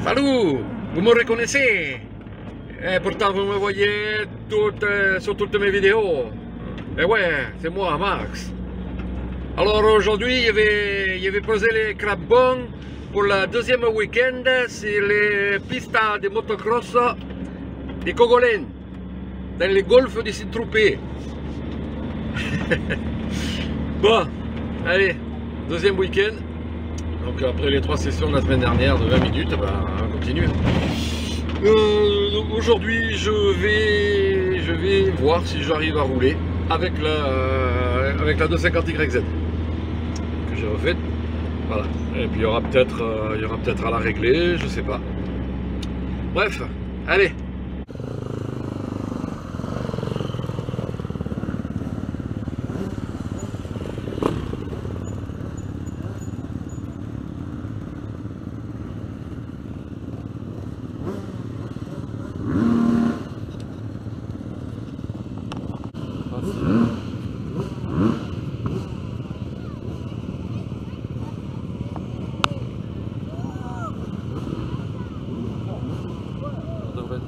Salut, vous me reconnaissez? Et pourtant vous me voyez sur toutes mes vidéos. Et ouais, c'est moi, Max. Alors aujourd'hui, je vais poser les crampons pour le deuxième week-end sur les pistes de motocross de Cogolin, dans les golfs de Saint-Tropez. Bon, allez, deuxième week-end. Donc après les 3 sessions de la semaine dernière de 20 minutes, ben, on continue. Aujourd'hui, je vais voir si j'arrive à rouler avec la 250YZ que j'ai refaite. Voilà. Et puis il y aura peut-être à la régler, je sais pas. Bref, allez.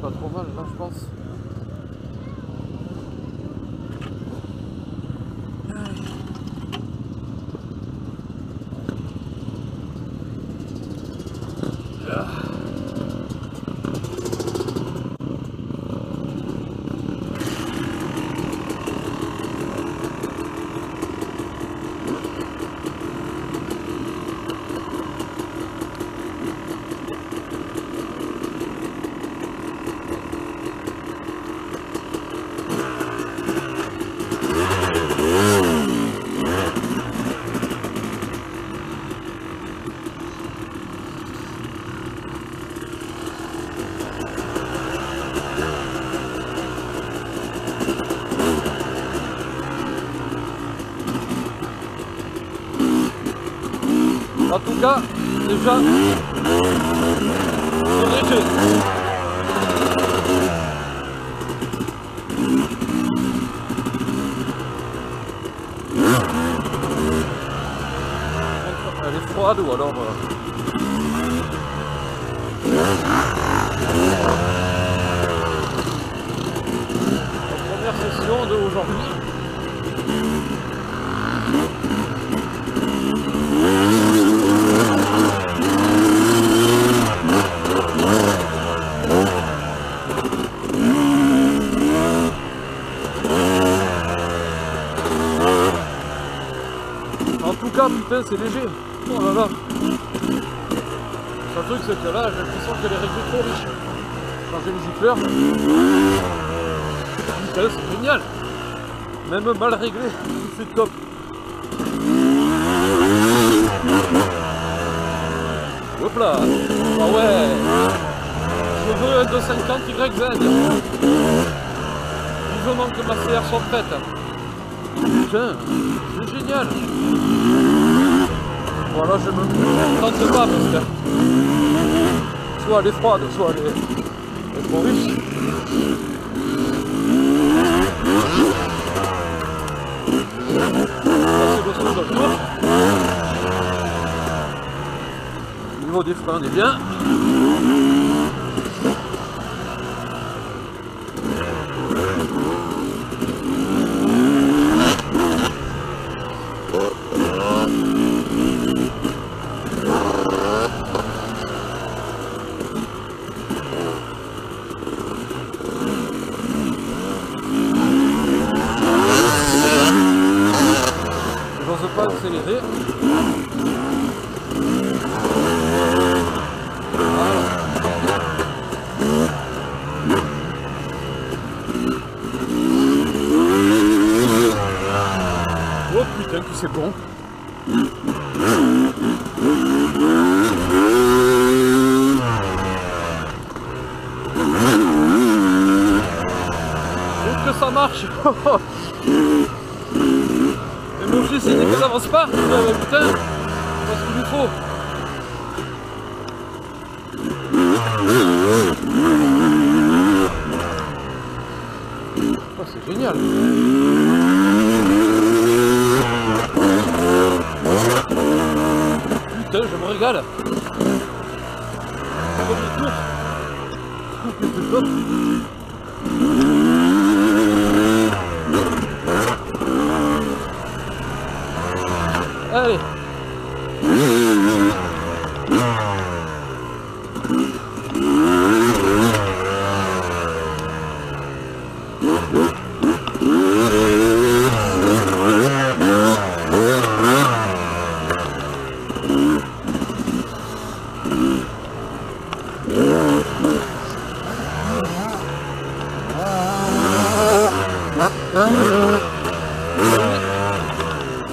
Pas trop mal là, je pense. En tout cas, déjà, c'est léger. Elle est froide ou alors... La première session de aujourd'hui. Putain, c'est léger. Oh là là. Le truc, c'est que là, j'ai l'impression qu'elle est réglée trop riche. Changer les gicleurs. Putain, c'est génial. Même mal réglé, c'est top. Hop là. Ah ouais. Je veux un 250YZ. Vivement que ma CR soit prête. Putain, c'est génial. Voilà, je me tente pas parce que soit elle est froide, soit elle est trop riche. C'est le truc de tour. Au niveau des freins, on est bien. Pas accélérer. Oh putain que c'est bon. Donc que ça marche. Mais mon fils il dit que ça avance pas, putain, c'est ce qu'il lui faut. Oh, c'est génial. Putain, je me régale. premier tour. Je trouve que c'est top. Allez.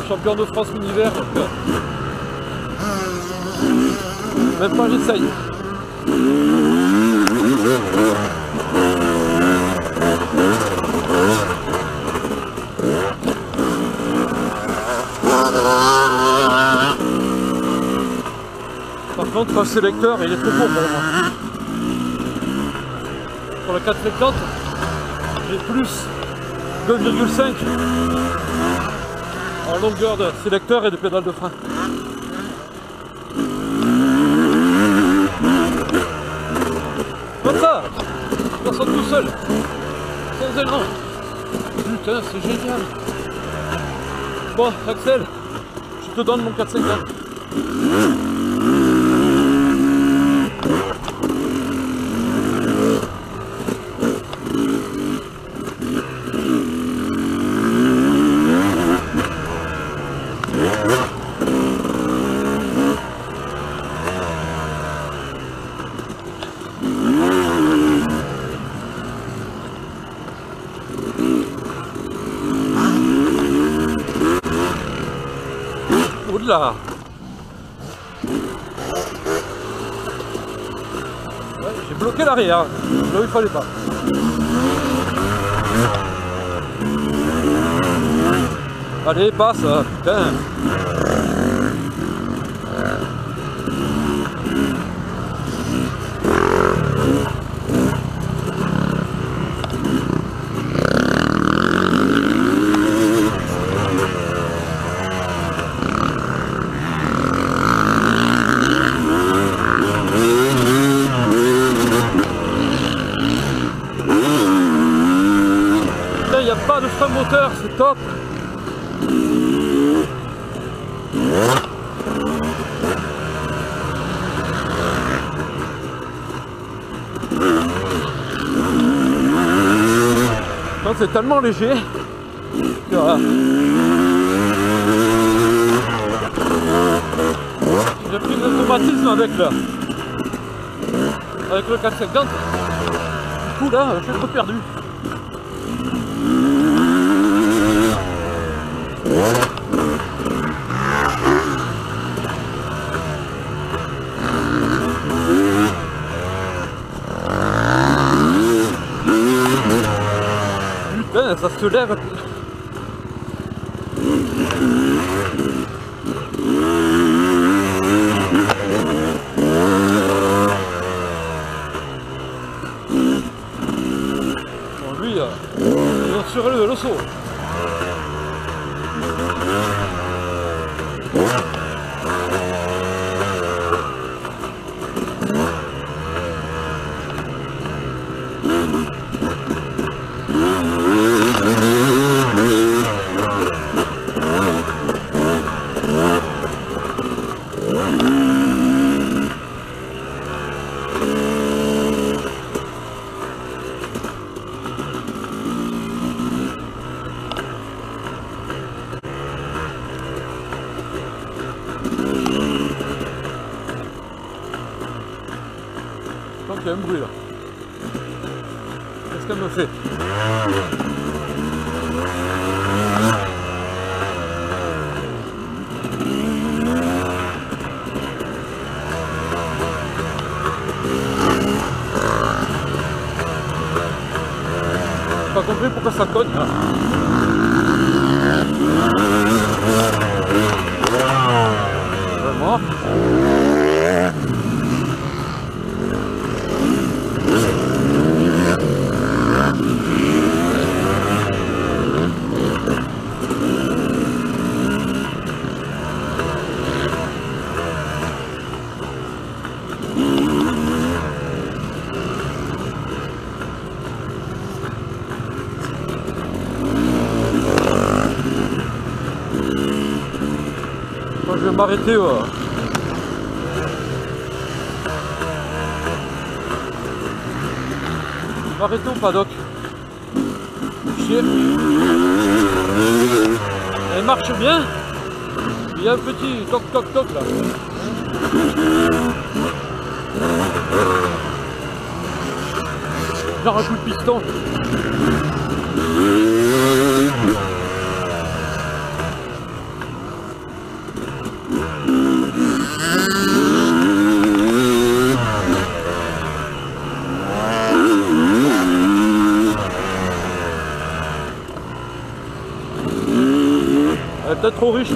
Champion de France univers, même pas j'essaye. Par contre, un sélecteur, il est trop court pour moi. Sur le 450, j'ai plus 2,5 en longueur de sélecteur et de pédale de frein. Comme ça, on sort tout seul, sans élan. Putain, c'est génial. Bon, Axel, je te donne mon 450. Oula. Ouais, j'ai bloqué l'arrière, là où il fallait pas. Allez, passe, putain. Il n'y a pas de frein moteur, c'est top. C'est tellement léger. Voilà. J'ai pris de l'automatisme avec le 450. Du coup là, je suis un peu perdu. Putain, ça se lève. Bon, lui, il a surélevé le saut. Il y a un bruit là. Qu'est-ce qu'elle me fait? J'ai pas compris pourquoi ça cogne là. Vraiment. vais m'arrêter. M'arrêter au paddock. Chier. Elle marche bien. Il y a un petit toc toc toc là. Genre un coup de piston. Elle est peut-être trop riche.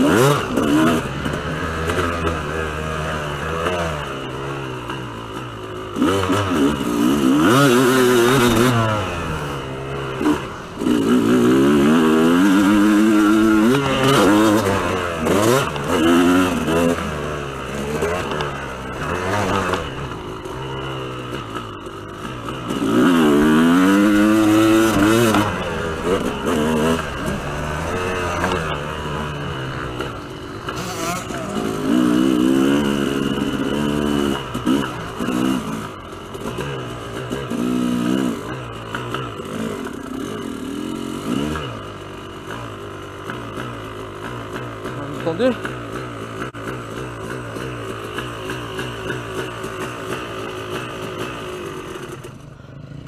Attendez. Je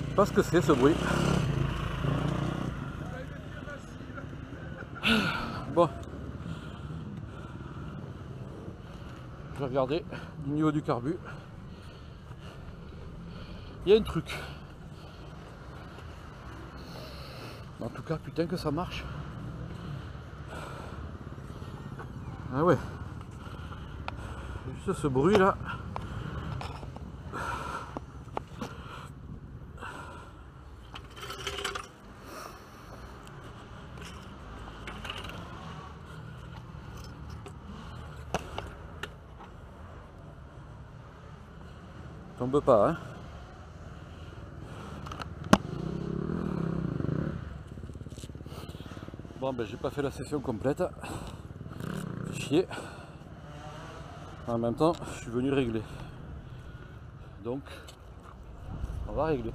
sais pas ce que c'est ce bruit. Bon. Je vais regarder du niveau du carbu. Il y a un truc. En tout cas, putain que ça marche. Ah ouais. Juste ce bruit là. Tombe pas, hein. Bon ben j'ai pas fait la session complète. Chier. En même temps, je suis venu régler. Donc, on va régler.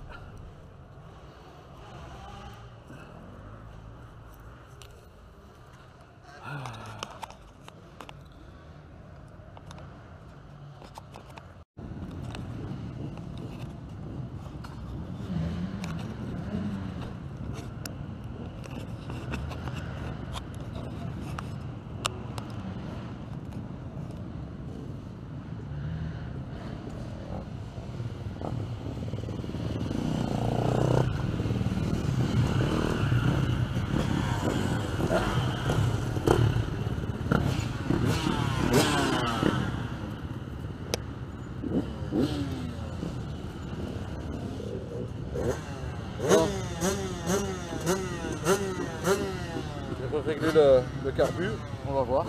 Je vais régler le carbu, on va voir.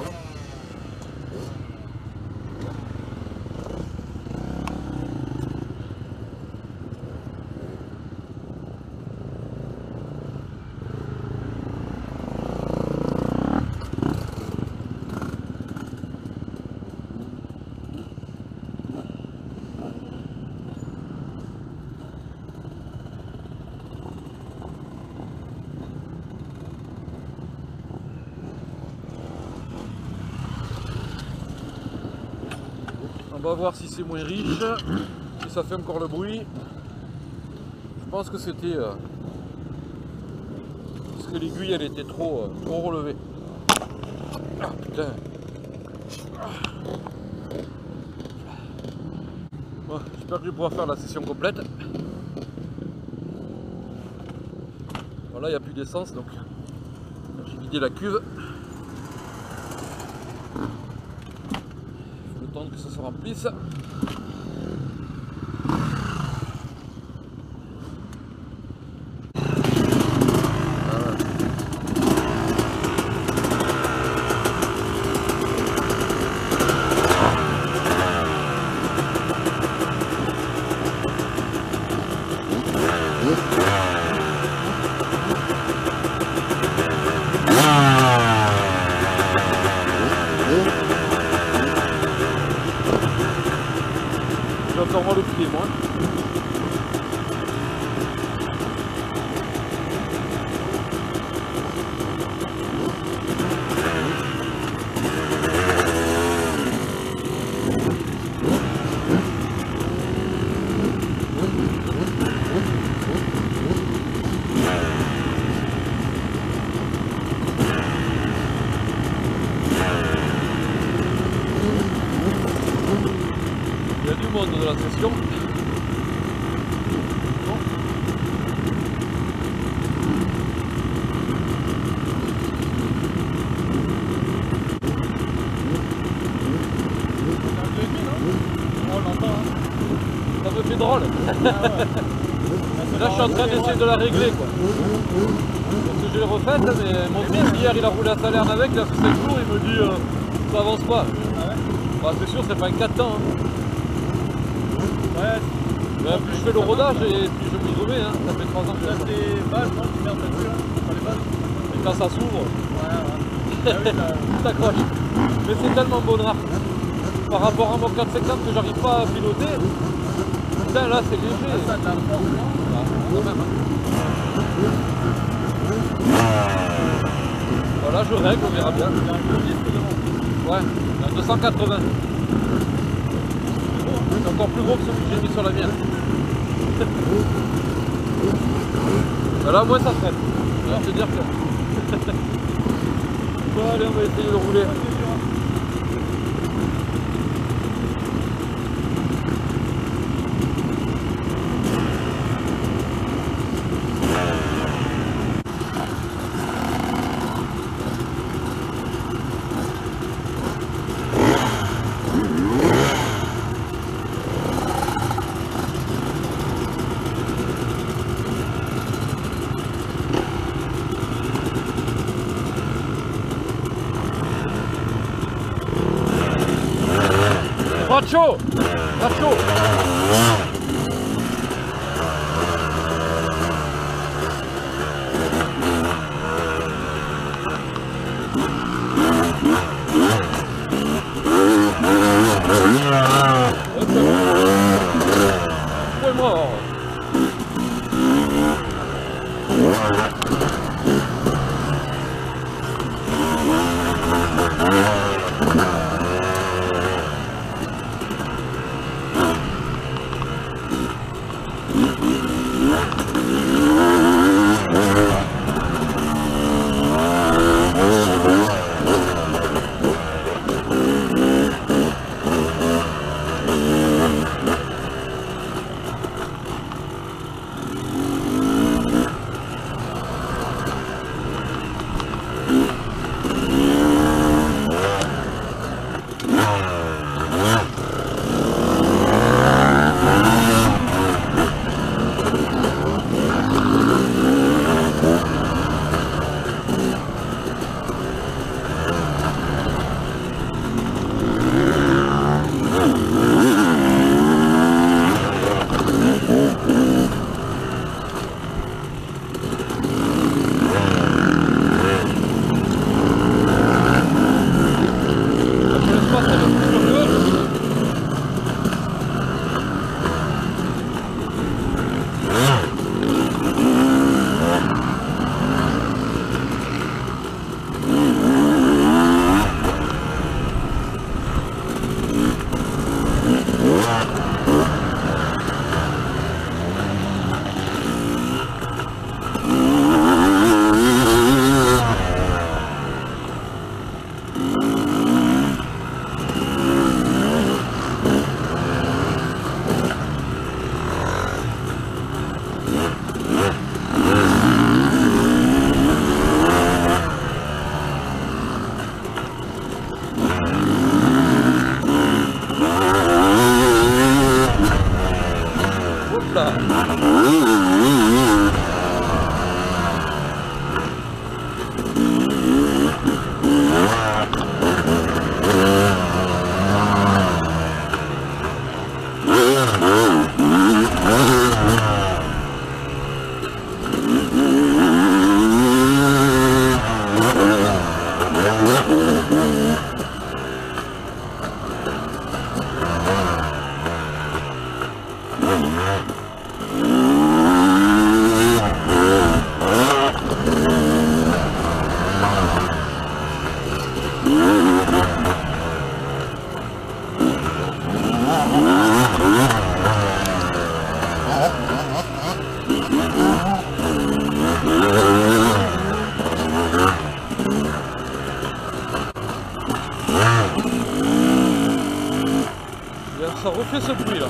On va voir si c'est moins riche, si ça fait encore le bruit. Je pense que c'était parce que l'aiguille elle était trop relevée. Ah putain. Bon, j'espère que je vais pouvoir faire la session complète. Voilà, il n'y a plus d'essence donc j'ai vidé la cuve. Que ça se remplisse. encore moi le pied, moi. Il y a du monde de la session. Bon. On l'entend, hein. Ça me fait drôle. Là je suis en train d'essayer de la régler quoi. Parce que je l'ai refaite, mais mon fils hier il a roulé à Salerne avec, il a fait 7 jours, il me dit ça avance pas. Ah ouais. Bah, c'est sûr c'est pas un 4 temps. Hein. Ouais. Mais plus je fais le rodage et plus je m'y remets, hein. Ça fait 3 ans que Là, je fais ça. des bases, non, tu merdes là-dessus, là, sur les bases. Et quand ça s'ouvre, Ouais, ouais. Ah oui, tout accroche. Mais c'est tellement bonnard. Par rapport à mon 450 que j'arrive pas à piloter, putain là c'est léger. ça a de la force, non? Ah, quand même. Voilà, je règle, on verra bien. Il y a un gros disque devant. Ouais, un 280. C'est encore plus gros que celui que j'ai mis sur la mienne. Là, au moins ça traite. Je vais te dire que. Bon, allez, on va essayer de rouler. Macho! Macho! Fouille-moi! Ça refait ce bruit là.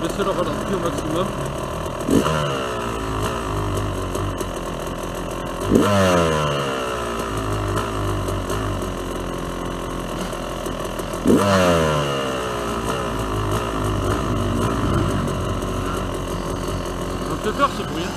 Laissez le ralenti au maximum. Ça me fait peur ce bruit.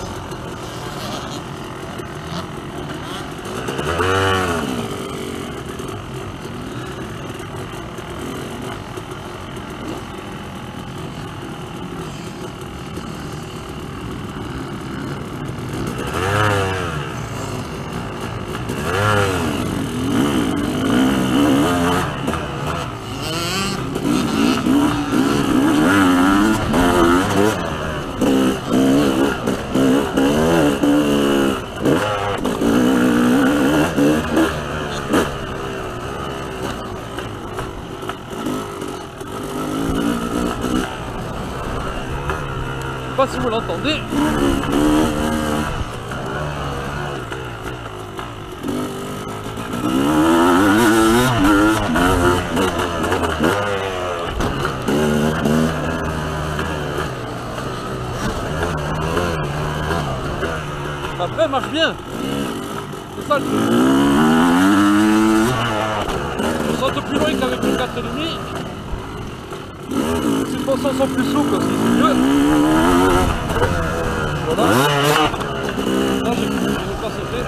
Je sais pas si vous l'entendez. Après, elle marche bien. C'est ça le truc. On sent plus loin qu'avec le 4,5. Les suspensions sont plus souples aussi, c'est mieux. Voilà. Là, j'ai pas sauté.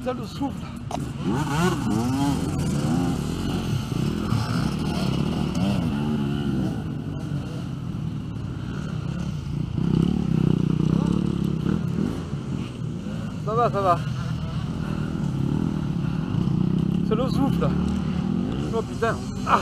Putain, le souffle. Ça va. C'est le souffle. Oh putain. Ah.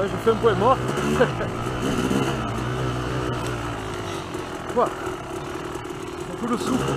Je fais un point mort. Quoi? Un peu le souffle.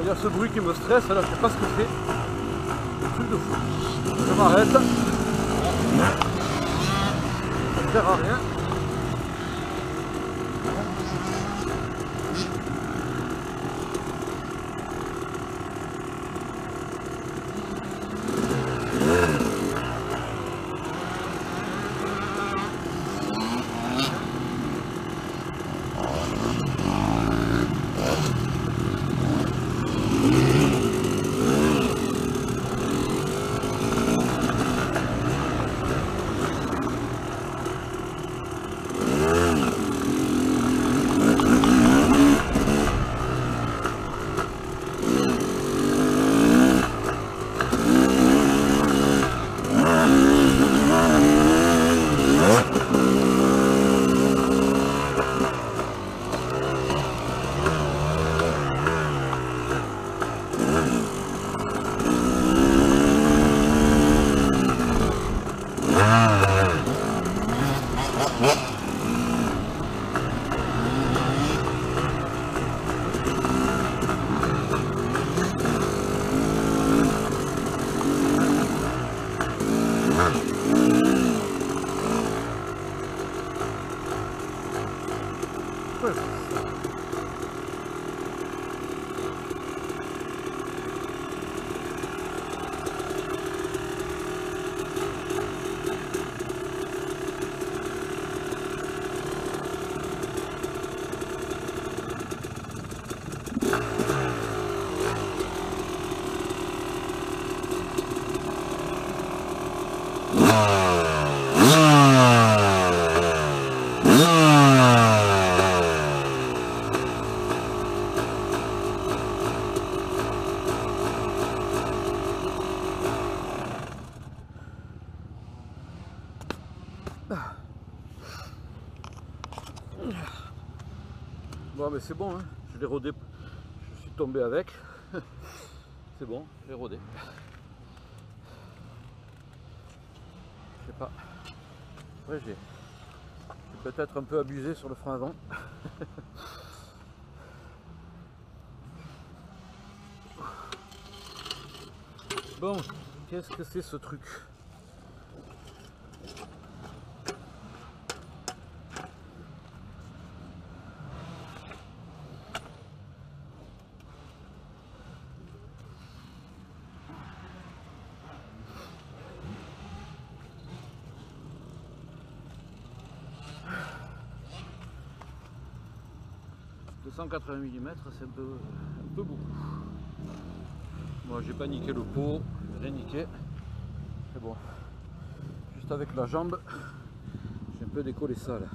Il y a ce bruit qui me stresse, là je sais pas ce que c'est. Un truc de fou. Je m'arrête. Ça ne sert à rien. Bon, mais c'est bon, hein. Je l'ai rodé, je suis tombé avec. C'est bon, je l'ai rodé. Je sais pas. Après, j'ai peut-être un peu abusé sur le frein avant. Bon, qu'est-ce que c'est ce truc? « 280 mm, c'est un peu beaucoup. Moi, j'ai pas niqué le pot, j'ai rien niqué. C'est bon. Juste avec la jambe, j'ai un peu décollé ça là.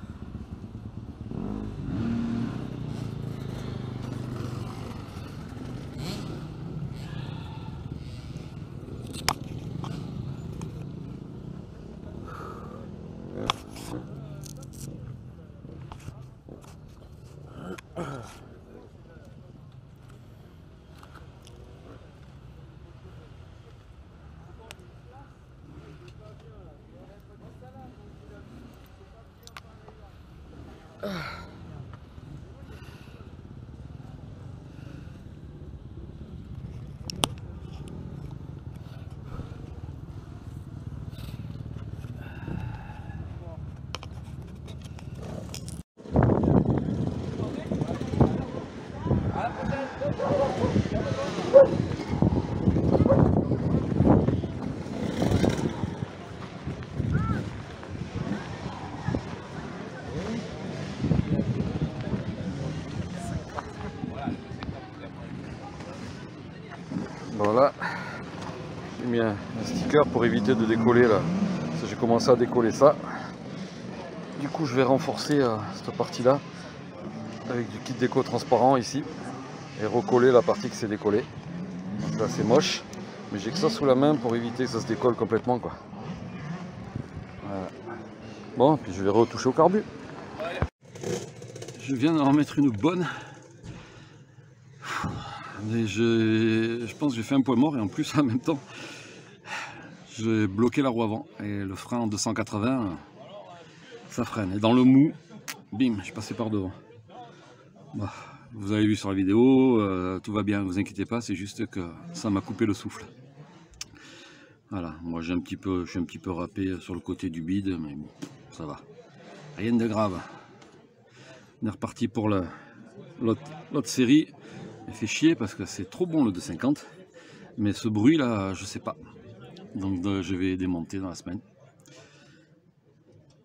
Voilà, j'ai mis un sticker pour éviter de décoller là. J'ai commencé à décoller ça. Du coup, je vais renforcer cette partie-là avec du kit déco transparent ici et recoller la partie qui s'est décollée. Donc là, c'est moche, mais j'ai que ça sous la main pour éviter que ça se décolle complètement, quoi. Voilà. Bon, puis je vais retoucher au carbu. Je viens d'en remettre une bonne. Et je pense que j'ai fait un point mort et en plus en même temps j'ai bloqué la roue avant et le frein en 280 ça freine et dans le mou bim je suis passé par devant. Bah, vous avez vu sur la vidéo, tout va bien, ne vous inquiétez pas, c'est juste que ça m'a coupé le souffle. Voilà, moi je suis un petit peu râpé sur le côté du bide, mais bon, ça va, rien de grave. On est reparti pour l'autre série. Il fait chier parce que c'est trop bon le 250, mais ce bruit là, je sais pas. Donc je vais démonter dans la semaine.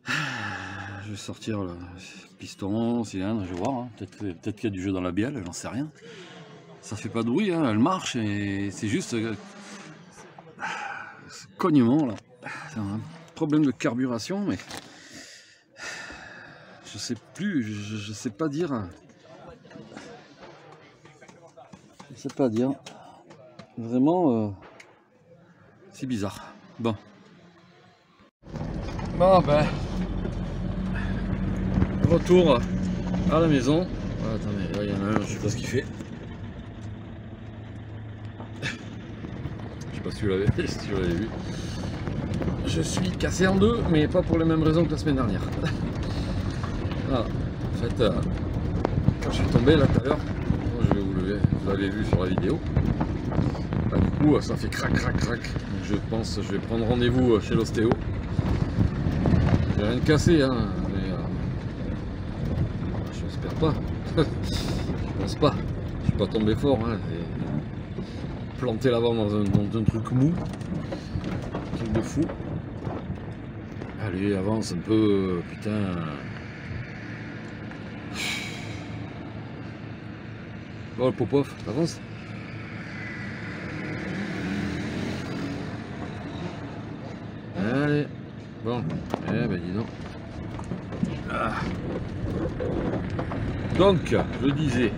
Je vais sortir le piston, cylindre, je vais voir. Hein. Peut-être qu'il y a du jeu dans la bielle, j'en sais rien. Ça fait pas de bruit, hein, elle marche et c'est juste ce cognement là. C'est un problème de carburation, mais je sais plus, je sais pas dire. Je sais pas dire. Vraiment, c'est bizarre. Bon. Bon ben, retour à la maison. Ah, attendez, là il y en a un, je sais pas ce qu'il fait. Je sais pas si vous l'avez vu. Je suis cassé en deux, mais pas pour les mêmes raisons que la semaine dernière. Voilà. En fait, quand je suis tombé là tout à l'heure, je vais vous lever, vous l'avez vu sur la vidéo. Là, du coup, ça fait crac crac crac. Donc, je pense que je vais prendre rendez-vous chez l'ostéo. J'ai rien de cassé, hein, mais j'espère pas. Je pense pas. Je suis pas tombé fort. Hein, planté l'avant dans un truc mou. Un truc de fou. Allez, avance un peu, putain. Oh le pop-off, avance. Allez, bon, eh ben dis donc. Ah. Donc, je disais,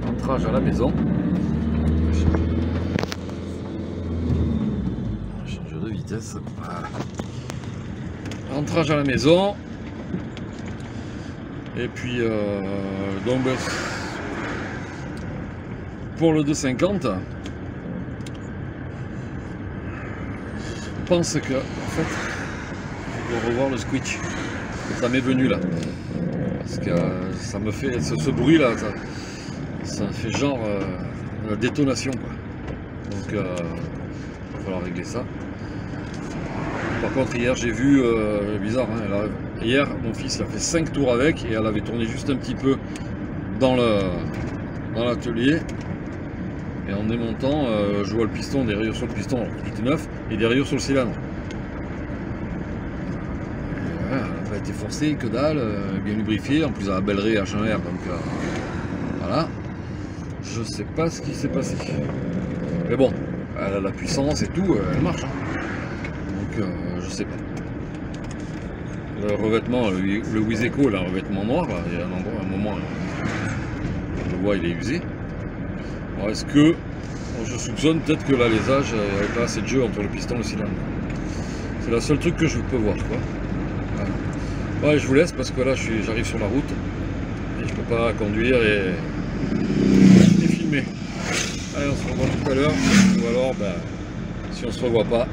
rentrage à la maison. Change de vitesse. Voilà. rentrage à la maison. Et puis donc ben, pour le 250, je pense que en fait je dois revoir le switch. Ça m'est venu là. Parce que ça me fait ce bruit là, ça fait genre la détonation quoi. Donc il va falloir régler ça. Par contre hier j'ai vu, bizarre, hein, hier mon fils a fait 5 tours avec et elle avait tourné juste un petit peu dans l'atelier. Et en démontant, je vois le piston, des rayures sur le piston, alors qu'il était neuf, et des rayures sur le cylindre. Voilà, elle n'a pas été forcée, que dalle, bien lubrifiée, en plus elle a la belle raie H1R, donc voilà. Je sais pas ce qui s'est passé. Mais bon, elle a la puissance et tout, elle marche. Hein. Donc je sais pas. Le revêtement, le Wiseco, là, un revêtement noir, là, il y a un moment, je le vois, il est usé. Alors est-ce que, je soupçonne peut-être que là les âges, il n'y avait pas assez de jeu entre le piston et le cylindre. C'est le seul truc que je peux voir, quoi. Voilà. Ouais, je vous laisse parce que là j'arrive sur la route et je peux pas conduire et filmer. Allez, on se revoit tout à l'heure, ou alors, ben, si on se revoit pas,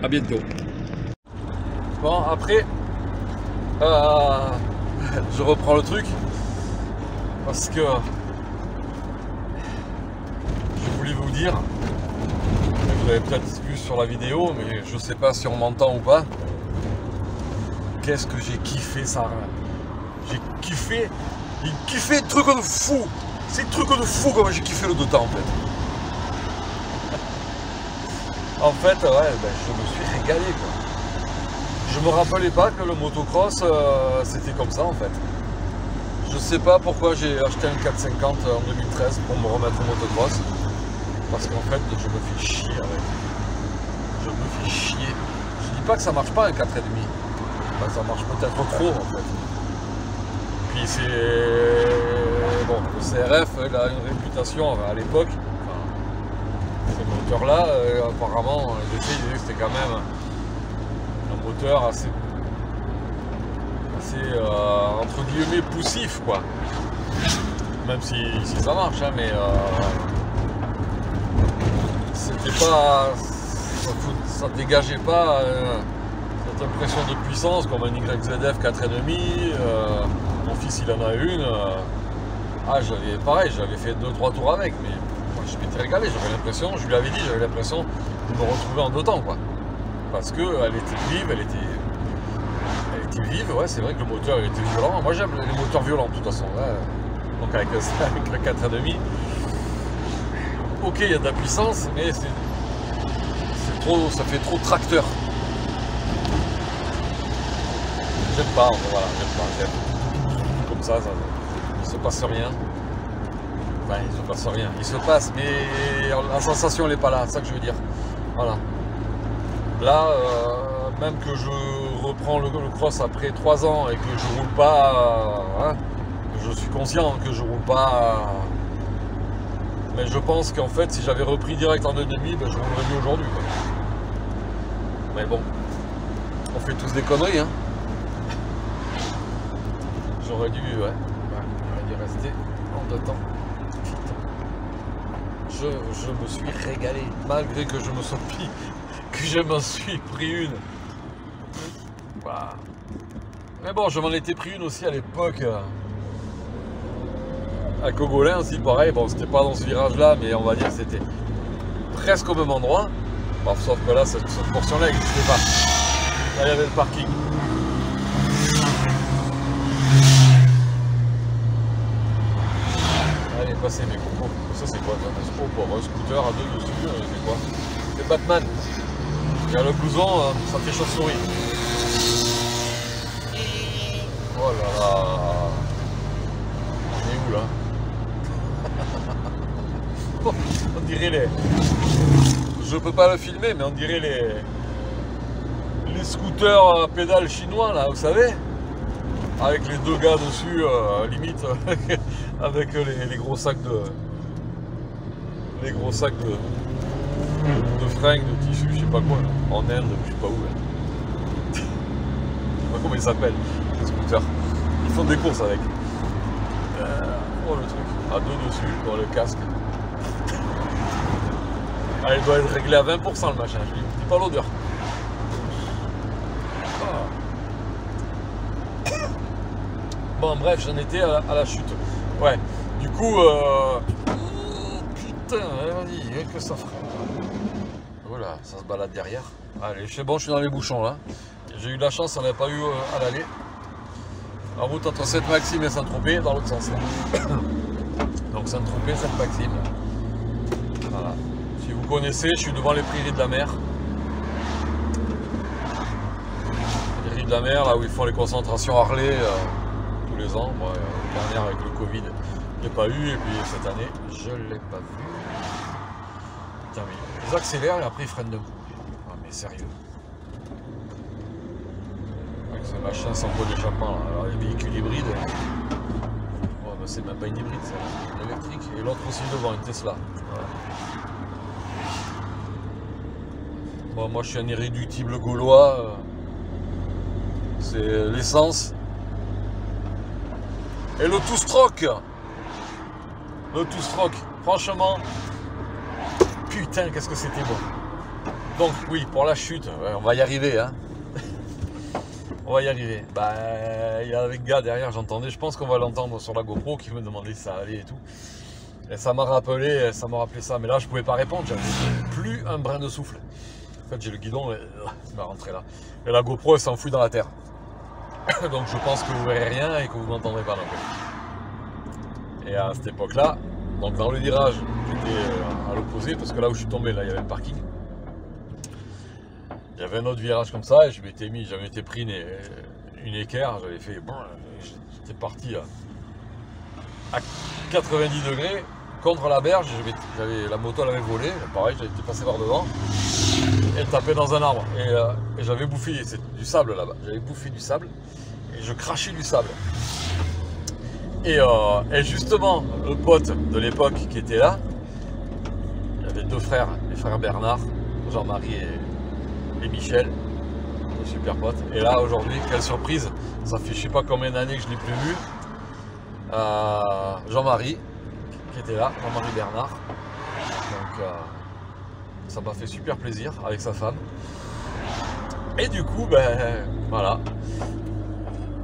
à bientôt. Bon, après, je reprends le truc parce que je voulais vous dire, vous avez peut-être vu sur la vidéo, mais je sais pas si on m'entend ou pas. Qu'est-ce que j'ai kiffé ça! J'ai kiffé truc de fou! C'est truc de fou comme j'ai kiffé le 2 temps en fait. En fait, ouais, ben, je me suis régalé quoi. Je me rappelais pas que le motocross c'était comme ça en fait. Je sais pas pourquoi j'ai acheté un 450 en 2013 pour me remettre au motocross. Parce qu'en fait je me fais chier avec. Je me fais chier. Je dis pas que ça marche pas un 4,5. Ben, ça marche peut-être trop en fait. Puis c'est. Bon, le CRF il a une réputation à l'époque. Ces moteurs là, apparemment, les essais disaient que c'était quand même un moteur assez entre guillemets poussif quoi. Même si ça marche, hein, mais c'était pas. Ça dégageait pas cette impression de puissance comme un YZF 4,5. Mon fils il en a une. J'avais fait 2-3 tours avec, mais moi, je m'étais régalé, j'avais l'impression, je lui avais dit, j'avais l'impression de me retrouver en 2 temps quoi. Parce qu'elle était vive, elle était vive, ouais c'est vrai que le moteur il était violent. Moi j'aime les moteurs violents de toute façon. Ouais. Donc avec le 4,5. Ok il y a de la puissance, mais c'est trop. Ça fait trop tracteur. J'aime pas, voilà, j'aime. Comme ça, il se passe rien. Enfin, il se passe rien. Il se passe, mais la sensation n'est pas là, c'est ça que je veux dire. Voilà. Là, même que je reprends le cross après 3 ans et que je roule pas, hein, je suis conscient que je roule pas. Mais je pense qu'en fait, si j'avais repris direct en 2,5, ben, je roulerais mieux aujourd'hui. Mais bon, on fait tous des conneries, hein. J'aurais dû, j'aurais dû rester en 2 temps. Je me suis régalé, malgré que je me suis pris une. Voilà. Mais bon, je m'en étais pris une aussi à l'époque. À Cogolin aussi, pareil. Bon, c'était pas dans ce virage-là, mais on va dire que c'était presque au même endroit. Bon, sauf que là, cette portion-là n'existait pas. Là, il y avait le parking. Allez, passez mes cocos. Ça, c'est quoi, ça? Pour un scooter à 2 dessus, c'est quoi? C'est Batman. Il y a le blouson, ça fait chauve-souris. Oh là là. On est où là? On dirait les... Je peux pas le filmer, mais on dirait les scooters à pédales chinois là, vous savez? Avec les 2 gars dessus, limite, avec les gros sacs de... Les gros sacs de fringues, de tissus, je sais pas quoi, là. En Inde, je sais pas où là. comment ils s'appellent, les scooters. Ils font des courses avec. Oh le truc, à deux dessus, dans le casque. Ah, il doit être réglé à 20% le machin, je dis pas l'odeur. Bon bref, j'en étais à la chute. Ouais, du coup, putain, vas-y, que ça ferait. Voilà, ça se balade derrière. Allez, c'est bon, je suis dans les bouchons là. J'ai eu de la chance, ça n'avait pas eu à l'aller. En route entre Sainte-Maxime et Saint-Tropez, dans l'autre sens. Donc Saint-Tropez, Sainte-Maxime. Voilà. Si vous connaissez, je suis devant les prairies de la mer. Les prairies de la mer, là où ils font les concentrations Harley tous les ans. Bon, l'année dernière avec le Covid, je l'ai pas eu, et puis cette année, je ne l'ai pas vu. Putain, mais ils accélèrent et après ils freinent d'un coup. Ah mais sérieux. Avec ce machin sans pot d'échappement là. Alors les véhicules hybrides. Oh, bah, c'est même pas une hybride, c'est une électrique. Et l'autre aussi devant, une Tesla. Voilà. Bon, moi je suis un irréductible gaulois. C'est l'essence. Et le two-stroke. Le two-stroke, franchement. Putain, qu'est-ce que c'était bon. Donc oui, pour la chute, on va y arriver, hein. On va y arriver. Bah, il y avait un gars derrière, j'entendais, je pense qu'on va l'entendre sur la GoPro qui me demandait si ça allait et tout. Et ça m'a rappelé ça, mais là je pouvais pas répondre, j'avais plus un brin de souffle. En fait, j'ai le guidon, il va rentrer là. Et la GoPro, elle s'enfuit dans la terre. Donc je pense que vous verrez rien et que vous m'entendrez pas non plus. Et à cette époque-là, donc dans le virage, j'étais à l'opposé, parce que là où je suis tombé, là il y avait un parking. Il y avait un autre virage comme ça, et je m'étais mis, j'avais été pris une équerre, j'avais fait, bon, j'étais parti à 90 degrés contre la berge, la moto elle avait volé, pareil, j'avais été passé par devant, et tapé dans un arbre, et j'avais bouffé, c'est du sable là-bas, j'avais bouffé du sable, et je crachais du sable. Et justement, le pote de l'époque qui était là, il y avait deux frères, les frères Bernard, Jean-Marie et Michel, des super potes. Et là, aujourd'hui, quelle surprise, ça fait je sais pas combien d'années que je ne l'ai plus vu. Jean-Marie, qui était là, Jean-Marie Bernard. Donc, ça m'a fait super plaisir avec sa femme. Et du coup, ben voilà,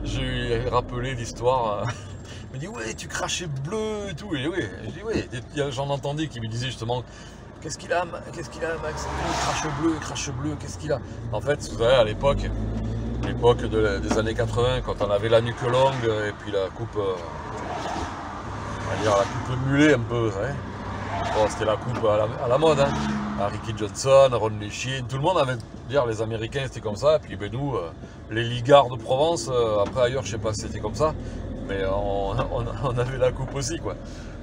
je lui ai rappelé l'histoire. Il me dit ouais, tu crachais bleu et tout. Et oui, je dis oui. J'en entendais qui me disait justement qu'est-ce qu'il a Max, il crache bleu, qu'est-ce qu'il a. En fait, vous savez, à l'époque des années 80, quand on avait la nuque longue et puis la coupe, on va dire la coupe mulet un peu, hein. Bon, c'était la coupe à la mode, hein. Ricky Johnson, Ron Lechine, tout le monde avait, dire les Américains c'était comme ça, et puis ben, nous, les ligards de Provence, après ailleurs je sais pas si c'était comme ça, mais on avait la coupe aussi quoi.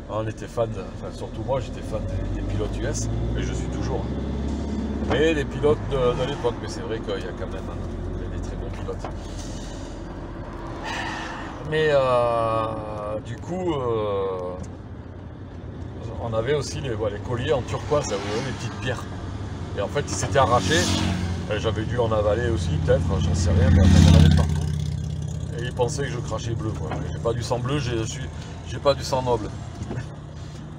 On était fan, enfin surtout moi j'étais fan des pilotes US, et je suis toujours. Mais les pilotes de l'époque, mais c'est vrai qu'il y a quand même des très bons pilotes. Mais du coup, on avait aussi les colliers en turquoise, là, vous voyez, les petites pierres. Et en fait, ils s'étaient arrachés. J'avais dû en avaler aussi, peut-être, j'en sais rien, mais il y en avait partout. Et ils pensaient que je crachais bleu, quoi. J'ai pas du sang bleu, j'ai pas du sang noble.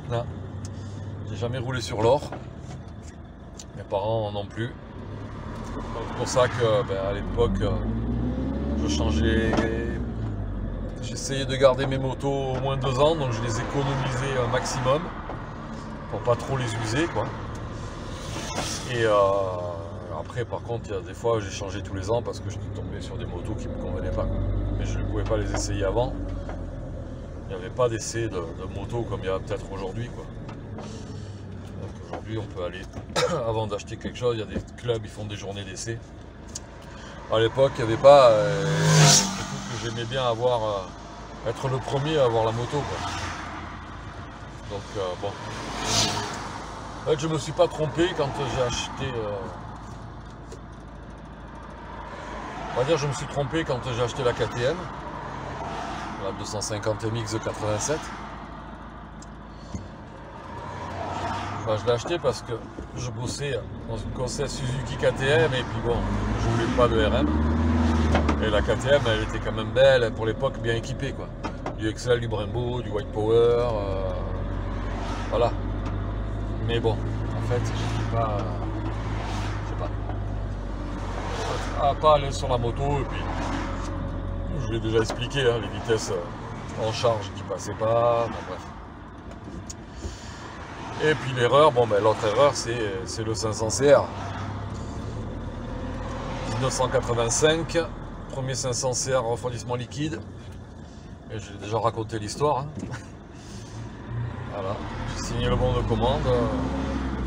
Non. J'ai jamais roulé sur l'or. Mes parents non plus. C'est pour ça que, ben, à l'époque, je changeais. J'essayais de garder mes motos au moins 2 ans, donc je les économisais un maximum pour pas trop les user, quoi. Et après, par contre, il y a des fois j'ai changé tous les ans parce que je suis tombé sur des motos qui me convenaient pas, quoi. Mais je ne pouvais pas les essayer avant. Il n'y avait pas d'essai de moto comme il y a peut-être aujourd'hui, quoi. Donc aujourd'hui, on peut aller avant d'acheter quelque chose. Il y a des clubs, ils font des journées d'essai. À l'époque, il n'y avait pas. Que j'aimais bien avoir, être le premier à avoir la moto, quoi. Donc bon. En fait, je me suis pas trompé quand j'ai acheté. On va dire, je me suis trompé quand j'ai acheté la KTM, la 250 MX de 87. Enfin, je l'ai acheté parce que je bossais dans une concession Suzuki KTM et puis bon, je voulais pas de RM. Et la KTM, elle était quand même belle, pour l'époque, bien équipée, quoi. Du Excel, du Brembo, du White Power, voilà. Mais bon, en fait, j'étais pas... Je sais pas. Pas aller sur la moto, et puis... Je vous l'ai déjà expliqué, hein, les vitesses en charge qui passaient pas, enfin, bref. Et puis l'erreur, bon ben l'autre erreur c'est le 500 CR. 1985, premier 500 CR refroidissement liquide. Et j'ai déjà raconté l'histoire. Hein. Voilà, j'ai signé le bon de commande.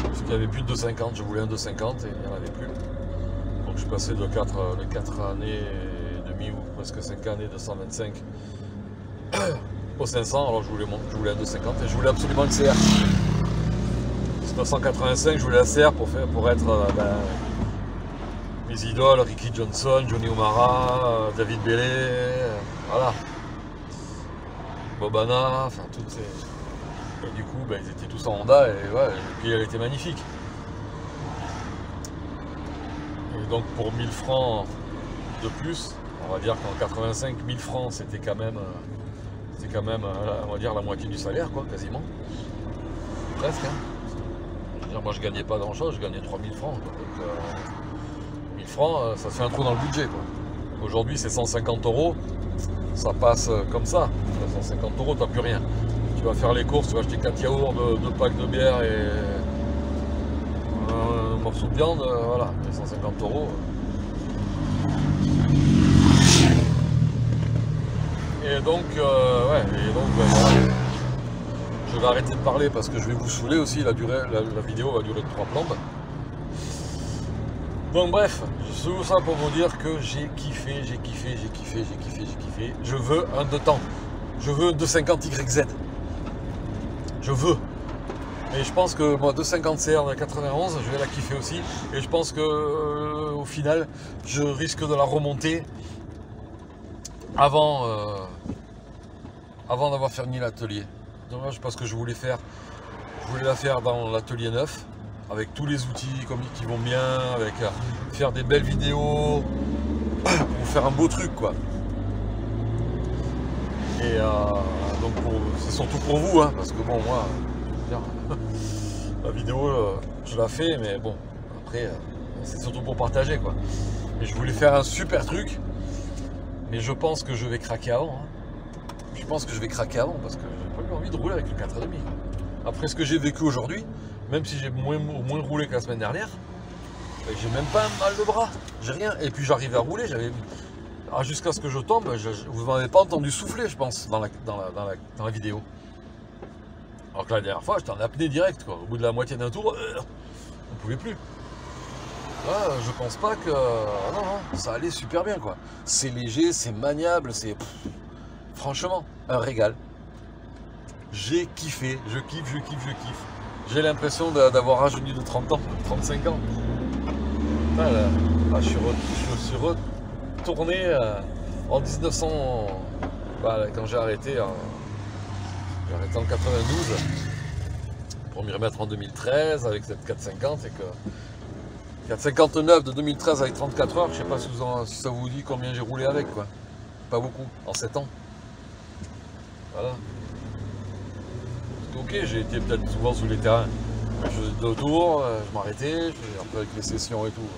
Parce qu'il n'y avait plus de 250, je voulais un 250 et il n'y en avait plus. Donc je suis passé de 4 années et demi ou presque 5 années de 125 au 500. Alors je voulais un 250 et je voulais absolument le CR. 1985, je voulais la CR pour être mes idoles, Ricky Johnson, Johnny O'Mara, David Bellet, voilà. Bobana, enfin toutes ces... Et du coup, ben, ils étaient tous en Honda et ouais, puis elle était magnifique. Et donc pour 1000 francs de plus, on va dire qu'en 85, 1000 francs c'était quand même, on va dire la moitié du salaire, quoi, quasiment. Presque, hein. Moi je gagnais pas grand chose, je gagnais 3000 francs. Donc, 1000 francs, ça se fait un trou dans le budget. Aujourd'hui c'est 150 €, ça passe comme ça. 150 €, t'as plus rien. Tu vas faire les courses, tu vas acheter 4 yaourts, 2 packs de bière et un morceau de viande, voilà, 150 €. Et donc, ouais, voilà. Je vais arrêter de parler parce que je vais vous saouler aussi, la vidéo va durer 3 plombes. Donc bref, tout ça pour vous dire que j'ai kiffé. Je veux un 2 temps. Je veux un 250 YZ. Je veux. Et je pense que moi, 250 CR de 91, je vais la kiffer aussi. Et je pense que au final, je risque de la remonter avant d'avoir fini l'atelier. Dommage parce que je voulais la faire dans l'atelier neuf avec tous les outils qui vont bien, avec faire des belles vidéos pour faire un beau truc, quoi. Et donc c'est surtout pour vous, hein, parce que bon, moi la vidéo je la fais, mais bon après c'est surtout pour partager, quoi. Et je voulais faire un super truc, mais je pense que je vais craquer avant, hein. Je pense que je vais craquer avant parce que j'ai pas eu envie de rouler avec le 4,5. Après ce que j'ai vécu aujourd'hui, même si j'ai moins roulé que la semaine dernière, j'ai même pas un mal de bras, j'ai rien. Et puis j'arrive à rouler, jusqu'à ce que je tombe, vous m'avez pas entendu souffler, je pense, dans la vidéo. Alors que la dernière fois, j'étais en apnée direct, quoi. Au bout de la moitié d'un tour, on pouvait plus. Là, je pense pas que... non, ça allait super bien, quoi. C'est léger, c'est maniable, c'est... Franchement, un régal. J'ai kiffé, je kiffe. J'ai l'impression d'avoir rajeuni de 30 ans, 35 ans. Je suis retourné en 1900, quand j'ai arrêté en 92, pour m'y remettre en 2013 avec cette 450, et que 459 de 2013 avec 34 heures, je sais pas si ça vous dit combien j'ai roulé avec, quoi. Pas beaucoup, en 7 ans. Voilà. Ok, j'ai été peut-être souvent sous les terrains. Je faisais 2 tours, je m'arrêtais, après avec les sessions et tout.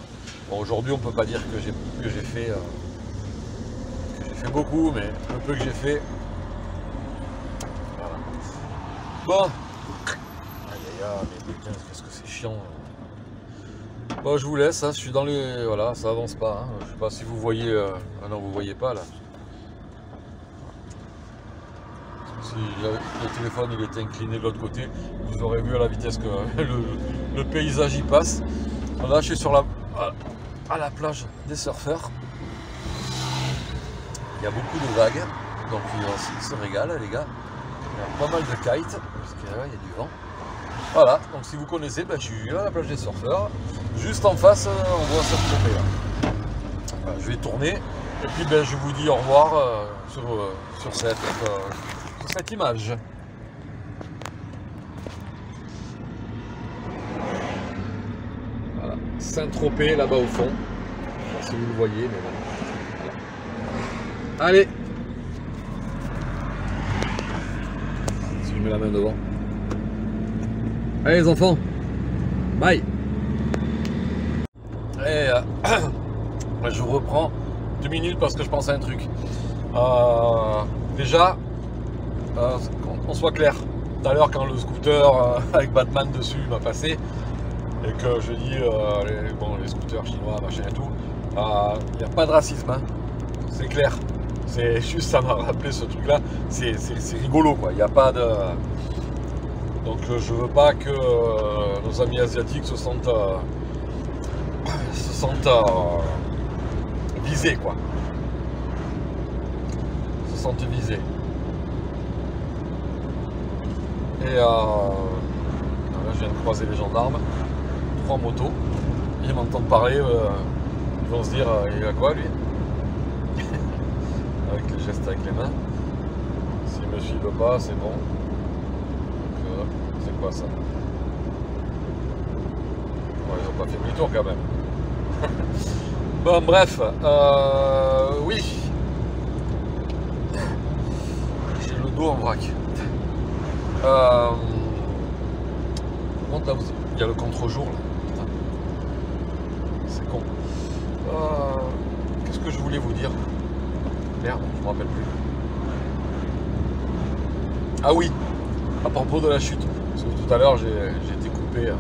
Bon, aujourd'hui, on peut pas dire que j'ai fait beaucoup, mais le peu que j'ai fait. Voilà. Bon. Aïe, mais putain, qu'est-ce que c'est chiant. Bon, je vous laisse, hein, je suis dans les... Voilà, ça avance pas. Hein. Je sais pas si vous voyez... Ah non, vous voyez pas, là. Si le téléphone il était incliné de l'autre côté, vous aurez vu à la vitesse que le paysage y passe. Là, je suis à la plage des surfeurs. Il y a beaucoup de vagues, donc ils se régalent, les gars. Il y a pas mal de kites, parce qu'il y a du vent. Voilà, donc si vous connaissez, je suis à la plage des surfeurs. Juste en face, on voit ça tomber là. Voilà, je vais tourner, et puis je vous dis au revoir sur cette image. Voilà, Saint-Tropez là-bas au fond. Je sais pas si vous le voyez, mais voilà. Allez. Si je mets la main devant. Allez les enfants. Bye. Et je reprends 2 minutes parce que je pense à un truc. Déjà, qu'on soit clair. Tout à l'heure, quand le scooter avec Batman dessus m'a passé, et que je dis les scooters chinois, machin et tout, il n'y a pas de racisme, hein. C'est clair. C'est juste, ça m'a rappelé ce truc-là. C'est rigolo, quoi. Il n'y a pas de. Donc, je veux pas que nos amis asiatiques se sentent visés, quoi. Se sentent visés. Et là, je viens de croiser les gendarmes, 3 motos. Ils m'entendent parler, ils vont se dire, il a quoi lui? Avec les gestes avec les mains. S'ils me suivent pas, c'est bon. Donc, c'est quoi ça? Bon, ils ont pas fait demi-tour quand même. Bon, bref, oui. J'ai le dos en vrac. Par contre, là, il y a le contre-jour. Putain. C'est con. Qu'est-ce que je voulais vous dire? Merde, je me rappelle plus. Ah oui, à propos de la chute. Parce que tout à l'heure, j'ai été coupé.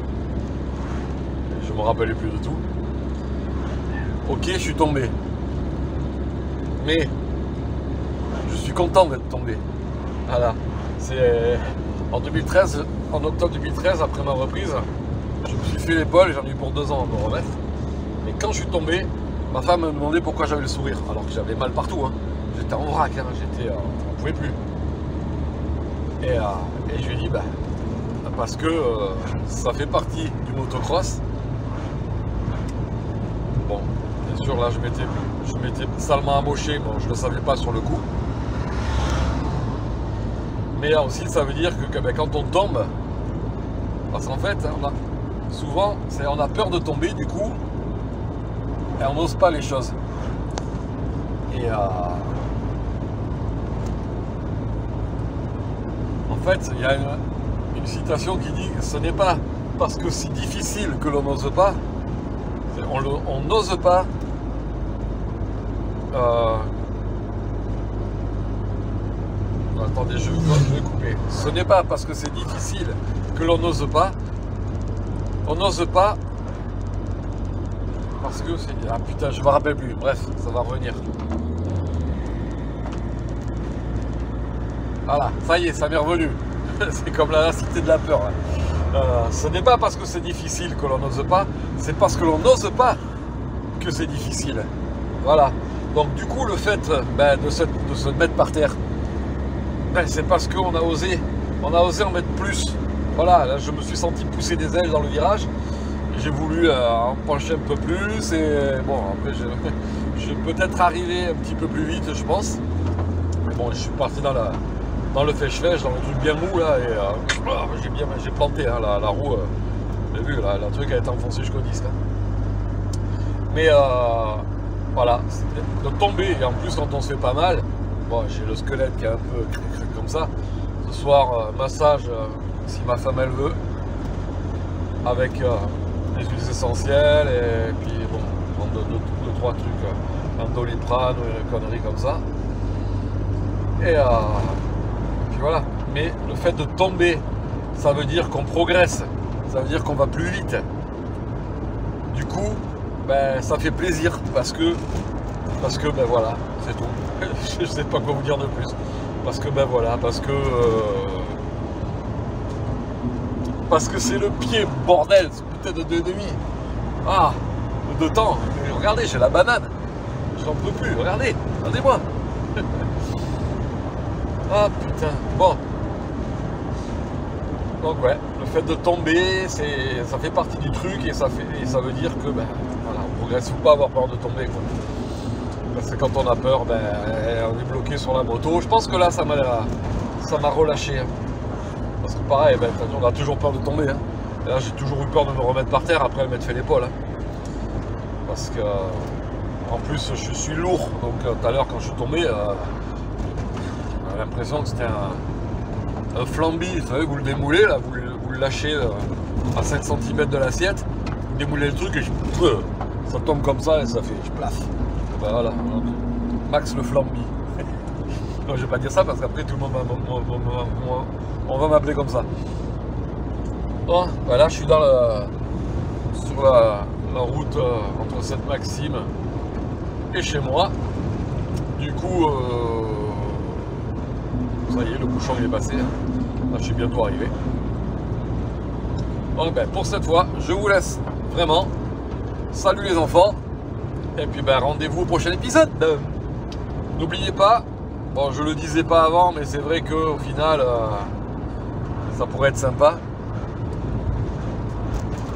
Je me rappelais plus de tout. Ok, je suis tombé. Mais je suis content d'être tombé. Voilà. C'est en 2013, en octobre 2013, après ma reprise, je me suis fait l'épaule et j'en ai eu pour 2 ans à me remettre. Mais quand je suis tombé, ma femme me demandait pourquoi j'avais le sourire, alors que j'avais mal partout. Hein. J'étais en vrac, hein. On pouvait plus. Et je lui ai dit, parce que ça fait partie du motocross. Bon, bien sûr, là, je m'étais salement amoché, bon, je ne le savais pas sur le coup. Mais là aussi, ça veut dire que quand on tombe, parce qu'en fait, souvent, on a peur de tomber, du coup, et on n'ose pas les choses. Et en fait, il y a une citation qui dit que ce n'est pas parce que c'est difficile que l'on n'ose pas, on n'ose pas attendez, je vais couper. Ce n'est pas parce que c'est difficile que l'on n'ose pas. On n'ose pas parce que c'est... Ah putain, je me rappelle plus. Bref, ça va revenir. Voilà, ça y est, ça m'est revenu. C'est comme la cité de la peur. Ce n'est pas parce que c'est difficile que l'on n'ose pas, c'est parce que l'on n'ose pas que c'est difficile. Voilà. Donc du coup, le fait de se mettre par terre, c'est parce qu'on a osé en mettre plus. Voilà, là je me suis senti pousser des ailes dans le virage. J'ai voulu en pencher un peu plus et bon, après je vais peut-être arriver un petit peu plus vite, je pense. Mais bon, je suis parti dans le fèche-fèche, dans le truc bien mou là, et j'ai planté hein, la roue. Vous avez vu, là, le truc a été enfoncé jusqu'au disque. Hein. Mais voilà, de tomber, et en plus quand on se fait pas mal, bon, j'ai le squelette qui est un peu comme ça. Ce soir, massage, si ma femme elle veut, avec les huiles essentielles, et puis bon, prendre 2-3 trucs, un doliprane ou une connerie comme ça. Et puis voilà. Mais le fait de tomber, ça veut dire qu'on progresse, ça veut dire qu'on va plus vite. Du coup, ça fait plaisir parce que voilà, c'est tout. Je sais pas quoi vous dire de plus. Parce que voilà, parce que c'est le pied, bordel, ce putain de 2,5. Ah, de 2 temps. Regardez, j'ai la banane. J'en peux plus, regardez-moi. Ah putain, bon. Donc ouais, le fait de tomber, ça fait partie du truc et ça veut dire que voilà, on progresse, faut pas avoir peur de tomber quoi. Parce que quand on a peur, on est bloqué sur la moto. Je pense que là ça m'a relâché. Hein. Parce que pareil, on a toujours peur de tomber. Hein. Et là j'ai toujours eu peur de me remettre par terre après m'être fait l'épaule. Hein. Parce que En plus, je suis lourd, donc tout à l'heure quand je suis tombé, j'avais l'impression que c'était un flambi. Vous savez, vous le démoulez, là, vous le lâchez à 5 cm de l'assiette, vous démoulez le truc et ça tombe comme ça et ça fait plaf. Ben voilà, Max le flambi. Non, je vais pas dire ça parce qu'après tout le monde on va m'appeler comme ça. Bon, voilà, je suis sur la route entre Sainte-Maxime et chez moi. Du coup, ça y est, le bouchon il est passé. Là, je suis bientôt arrivé. Bon, ben, pour cette fois, je vous laisse vraiment. Salut les enfants. Et puis ben, rendez-vous au prochain épisode. N'oubliez pas, bon, je le disais pas avant, mais c'est vrai qu'au final, ça pourrait être sympa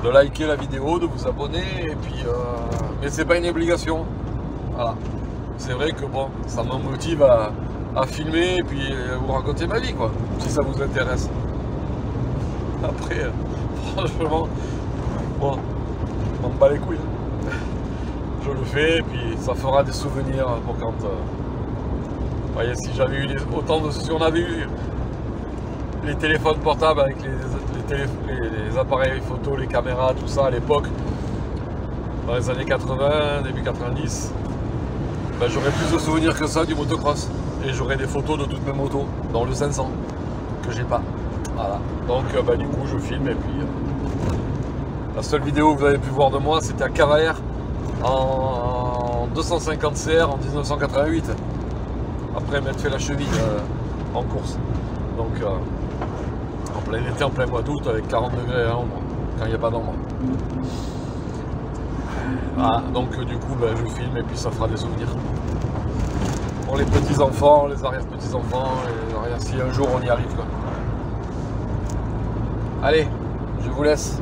de liker la vidéo, de vous abonner, et puis mais c'est pas une obligation. Voilà. C'est vrai que bon, ça me motive à filmer et puis vous raconter ma vie, quoi, si ça vous intéresse. Après, franchement, bon, on me bat les couilles. Je le fais et puis ça fera des souvenirs pour quand. Vous voyez, si j'avais eu autant de. Si on avait eu les téléphones portables avec les appareils photo, les caméras, tout ça à l'époque, dans les années 80, début 90, ben, j'aurais plus de souvenirs que ça du motocross. Et j'aurais des photos de toutes mes motos, dans le 500, que j'ai pas. Voilà. Donc ben, du coup je filme et puis la seule vidéo que vous avez pu voir de moi c'était à Cavaillères en 250 CR en 1988. Après m'être fait la cheville en course. Donc en plein été, en plein mois d'août avec 40 degrés à l'ombre, quand il n'y a pas d'ombre. Voilà, donc du coup ben, je filme et puis ça fera des souvenirs. Pour les petits-enfants, les arrière-petits-enfants, si un jour on y arrive, quoi. Allez, je vous laisse.